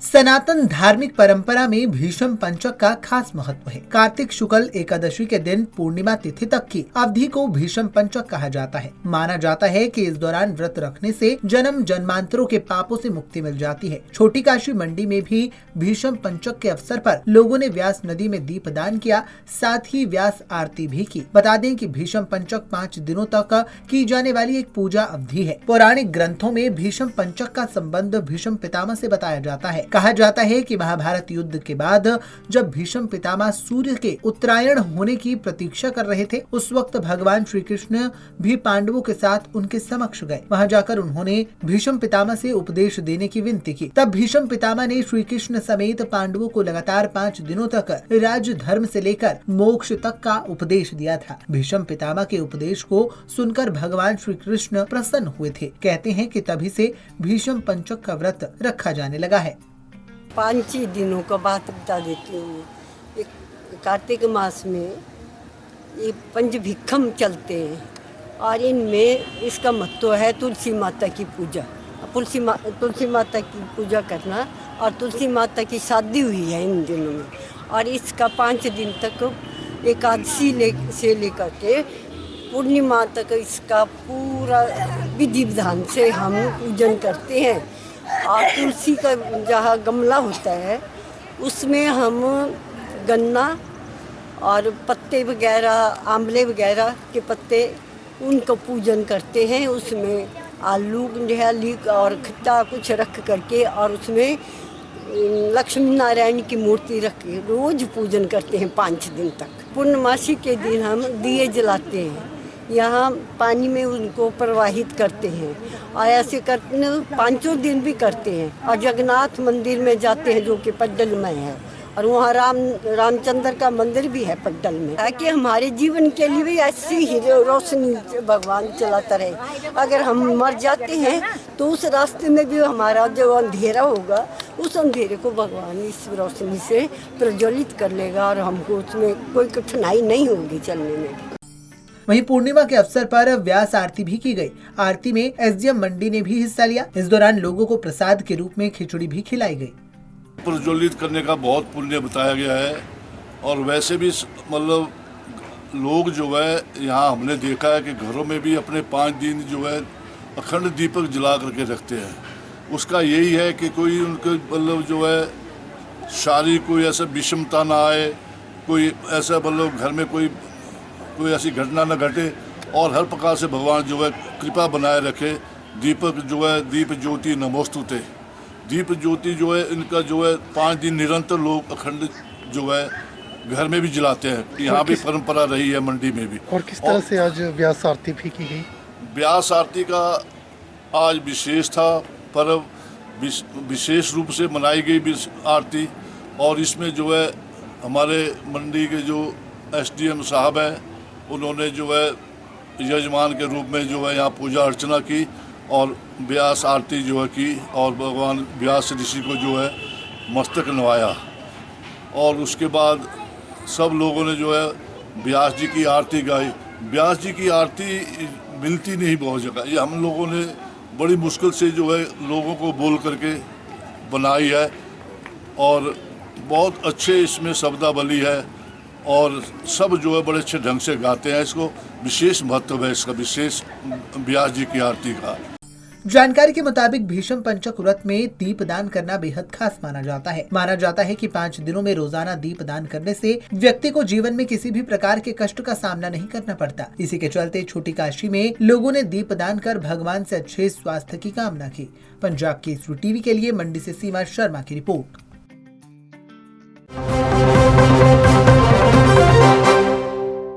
सनातन धार्मिक परंपरा में भीष्म पंचक का खास महत्व है। कार्तिक शुक्ल एकादशी के दिन पूर्णिमा तिथि तक की अवधि को भीष्म पंचक कहा जाता है। माना जाता है कि इस दौरान व्रत रखने से जन्म जन्मांतरों के पापों से मुक्ति मिल जाती है। छोटी काशी मंडी में भी भीष्म पंचक के अवसर पर लोगों ने व्यास नदी में दीप दान किया, साथ ही व्यास आरती भी की। बता दें कि भीष्म पंचक 5 दिनों तक की जाने वाली एक पूजा अवधि है। पौराणिक ग्रंथों में भीष्म पंचक का संबंध भीष्म पितामह से बताया जाता है। कहा जाता है कि महाभारत युद्ध के बाद जब भीष्म पितामह सूर्य के उत्तरायण होने की प्रतीक्षा कर रहे थे, उस वक्त भगवान श्री कृष्ण भी पांडवों के साथ उनके समक्ष गए। वहां जाकर उन्होंने भीष्म पितामह से उपदेश देने की विनती की। तब भीष्म पितामह ने श्री कृष्ण समेत पांडवों को लगातार 5 दिनों तक राज धर्म से लेकर मोक्ष तक का उपदेश दिया था। भीष्म पितामह के उपदेश को सुनकर भगवान श्री कृष्ण प्रसन्न हुए थे। कहते हैं कि तभी से भीष्म पंचक का व्रत रखा जाने लगा है। 5 ही दिनों का बात बता देती हूँ। एक कार्तिक मास में ये पंचभिक्षम चलते हैं और इनमें इसका महत्व है तुलसी माता की पूजा। तुलसी माता की पूजा करना और तुलसी माता की शादी हुई है इन दिनों में, और इसका 5 दिन तक एकादशी से लेकर के पूर्णिमा तक इसका पूरा विधि विधान से हम पूजन करते हैं। और तुलसी का जहाँ गमला होता है उसमें हम गन्ना और पत्ते वगैरह, आंवले वगैरह के पत्ते, उनको पूजन करते हैं। उसमें आलू निहाली और खट्टा कुछ रख करके और उसमें लक्ष्मी नारायण की मूर्ति रख के रोज पूजन करते हैं 5 दिन तक। पूर्णमासी के दिन हम दिए जलाते हैं, यहाँ पानी में उनको प्रवाहित करते हैं और ऐसे करते 5 दिन भी करते हैं। और जगन्नाथ मंदिर में जाते हैं जो कि पड्डल में है, और वहाँ रामचंद्र का मंदिर भी है पड्डल में, ताकि हमारे जीवन के लिए भी ऐसी ही रोशनी भगवान चलाता रहे। अगर हम मर जाते हैं तो उस रास्ते में भी हमारा जो अंधेरा होगा, उस अंधेरे को भगवान इस रोशनी से प्रज्वलित कर लेगा और हमको उसमें कोई कठिनाई नहीं होगी चलने में। वहीं पूर्णिमा के अवसर पर व्यास आरती भी की गई। आरती में एसडीएम मंडी ने भी हिस्सा लिया। इस दौरान लोगों को प्रसाद के रूप में खिचड़ी भी खिलाई गई। प्रज्वलित करने का बहुत पुण्य बताया गया है, और वैसे भी मतलब लोग जो है यहाँ हमने देखा है कि घरों में भी अपने 5 दिन जो है अखंड दीपक जला करके रखते हैं। उसका यही है कि कोई उनके मतलब जो है शारीरिक कोई ऐसा विषमता ना आए, कोई ऐसा मतलब घर में कोई ऐसी घटना न घटे, और हर प्रकार से भगवान जो है कृपा बनाए रखे। दीपक जो है दीप ज्योति नमोस्तुते, दीप ज्योति जो है इनका जो है 5 दिन निरंतर लोग अखंड जो है घर में भी जलाते हैं। यहाँ भी परंपरा रही है मंडी में भी। और किस तरह से आज व्यास आरती भी की गई? व्यास आरती का आज विशेष था, पर्व विशेष रूप से मनाई गई आरती, और इसमें जो है हमारे मंडी के जो एसडीएम साहब हैं, उन्होंने जो है यजमान के रूप में जो है यहाँ पूजा अर्चना की और व्यास आरती जो है की, और भगवान व्यास ऋषि को जो है मस्तक नवाया। और उसके बाद सब लोगों ने जो है व्यास जी की आरती गाई। व्यास जी की आरती मिलती नहीं बहुत जगह, ये हम लोगों ने बड़ी मुश्किल से जो है लोगों को बोल करके बनाई है, और बहुत अच्छे इसमें शब्दावली है, और सब जो है बड़े अच्छे ढंग से गाते हैं। इसको विशेष महत्व है इसका, विशेष व्यास जी की आरती का। जानकारी के मुताबिक भीष्म पंचक व्रत में दीप दान करना बेहद खास माना जाता है। माना जाता है कि 5 दिनों में रोजाना दीप दान करने से व्यक्ति को जीवन में किसी भी प्रकार के कष्ट का सामना नहीं करना पड़ता। इसी के चलते छोटी काशी में लोगों ने दीप दान कर भगवान से अच्छे स्वास्थ्य की कामना की। पंजाब केसरी टीवी के लिए मंडी से सीमा शर्मा की रिपोर्ट।